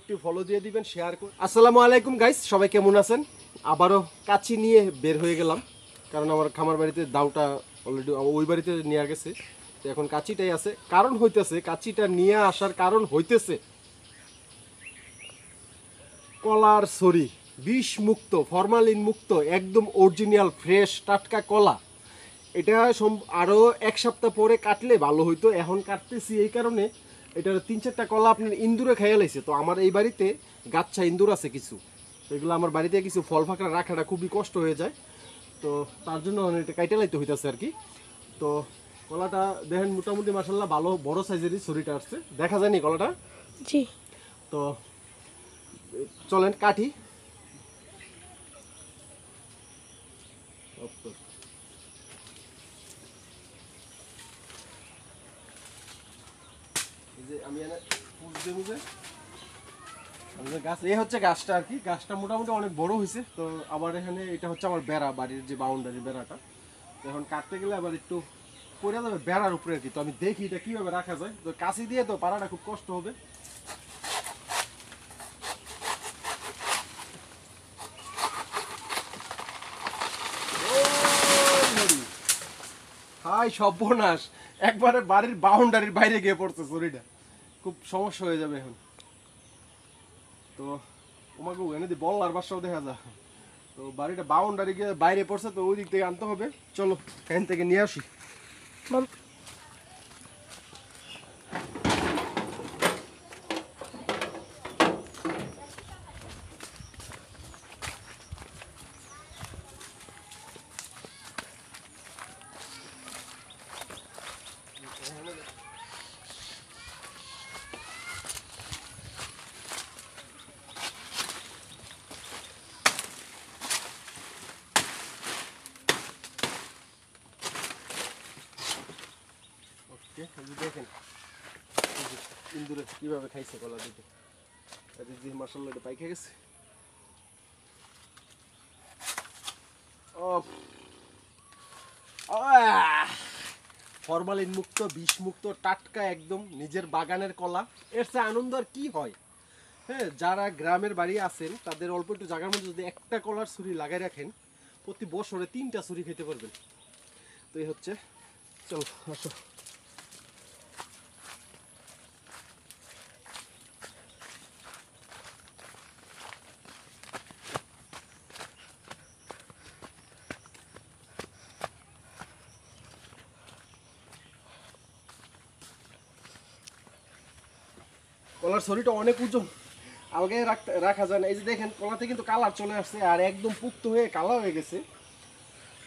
ফেসবুকটি follow দিয়ে দিবেন, share করুন। আসসালামু আলাইকুম গাইস, সবাই কেমন আছেন? আবারও কাচি নিয়ে বের হয়ে গেলাম, কারণ আমার খামার বাড়িতে দাউটা অলরেডি ওই বাড়িতে নিয়ে গেছে। তো এখন কাচিটাই আছে। কারণ হইতেছে, কাচিটা নিয়ে আসার কারণ হইতেছে কলার ছড়ি, বিষ মুক্ত, ফরমালিন মুক্ত, একদম অরিজিনাল ফ্রেশ টাটকা কলা। এটা আরও এক সপ্তাহ পরে কাটলে ভালো হইতো। এখন কাটতেছি এই কারণে, এটার 3-4টা কলা আপনার ইন্দুরে খাইয়া লাইছে। তো আমার এই বাড়িতে গাচ্ছা ইন্দুর আছে কিছু, তো এগুলো আমার বাড়িতে কিছু ফল ফাঁকড়া রাখাটা খুবই কষ্ট হয়ে যায়। তো তার জন্য এটা কাইটে লাইতে হইতেছে আর কি। তো কলাটা দেখেন মোটামুটি মাসাল্লাহ ভালো বড় সাইজেরই ছড়িটা আসছে, দেখা যায়নি কলাটা। জি, তো চলেন কাটি। আমি গাছ, এই হচ্ছে গাছটা আর কি। গাছটা মোটামুটি অনেক বড় হয়েছে। তো আবার এখানে এটা হচ্ছে আমার বেড়া, বাড়ির যে বাউন্ডারি বেড়াটা। তো এখন কাটতে গেলে আবার একটু পড়ে যাবে বেড়ার উপরে আর কি। তো আমি দেখি এটা কিভাবে রাখা যায়। তো কাছি দিয়ে তো পাড়াটা খুব কষ্ট হবে। হাই সর্বনাশ, একবারে বাড়ির বাউন্ডারির বাইরে গিয়ে পড়ছে ছড়িটা, খুব সমস্যা হয়ে যাবে এখন। তো তোমাকে এনে দি বল আর বাসাও দেখা যায়। তো বাড়িটা বাউন্ডারি গিয়ে বাইরে পড়ছে, তো ওই দিক থেকে আনতে হবে। চলো এখান থেকে নিয়ে আসি। দেখেন ইন্দুরে কিভাবে খাইছে কলা দুটো, মাসাল্লাহ এটা পাইকে গেছে। ফরমালিন মুক্ত, বিষ মুক্ত, টাটকা একদম নিজের বাগানের কলা। এর চেয়ে আনন্দ আর কি হয়? হ্যাঁ, যারা গ্রামের বাড়ি আছেন তাদের অল্প একটু জায়গার মধ্যে যদি একটা কলার ছুরি লাগাই রাখেন, প্রতি বছরে 3টা ছুরি খেতে পারবেন। তো এই হচ্ছে, চলো আসো। কলার ছড়িটা অনেক ওজন, আলগে রাখা যায় না। এই যে দেখেন কলাতে কিন্তু কালার চলে আসছে আর একদম পুক্ত হয়ে কালার হয়ে গেছে।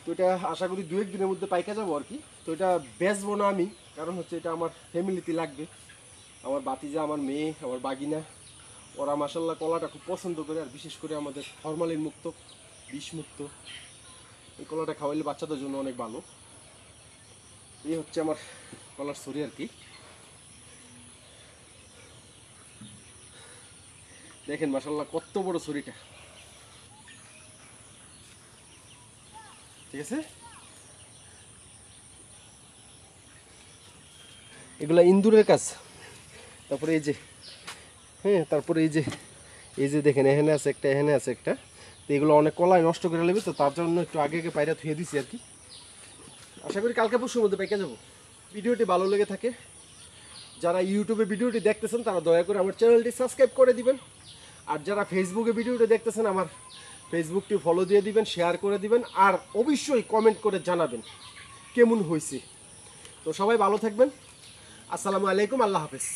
তো এটা আশা করি 2-1 দিনের মধ্যে পাইকা যাবো আর কি। তো এটা বেচবো না আমি, কারণ হচ্ছে এটা আমার ফ্যামিলিতে লাগবে। আমার বাতিজা, আমার মেয়ে, আমার বাগিনা, ওরা মাসাল্লাহ কলাটা খুব পছন্দ করে। আর বিশেষ করে আমাদের ফরমালিন মুক্ত, বিষ মুক্ত এই কলাটা খাওয়াইলে বাচ্চাদের জন্য অনেক ভালো। এই হচ্ছে আমার কলার ছড়ি আর কি। দেখেন মাশাআল্লাহ কত বড় ছড়িটা, ঠিক আছে। এগুলা ইন্দুরের কাজ। তারপরে এই যে, হ্যাঁ, তারপরে এই যে দেখেন এখানে আছে একটা, এখানে আছে একটা। তো এগুলো অনেক কলাই নষ্ট করে নেবে, তো তার জন্য একটু আগে আগে পায়রা ধুয়ে দিছি আর কি। আশা করি কালকে পরশুর মধ্যে পাইকা যাবো। ভিডিওটি ভালো লেগে থাকে, যারা ইউটিউবে ভিডিওটি দেখতেছেন তারা দয়া করে আমার চ্যানেলটি সাবস্ক্রাইব করে দিবেন। আর যারা ফেসবুকে ভিডিওটি দেখতেছেন আমার ফেসবুকটি ফলো দিয়ে দিবেন, শেয়ার করে দিবেন। আর অবশ্যই কমেন্ট করে জানাবেন কেমন হয়েছে। তো সবাই ভালো থাকবেন। আসসালামু আলাইকুম, আল্লাহ হাফেজ।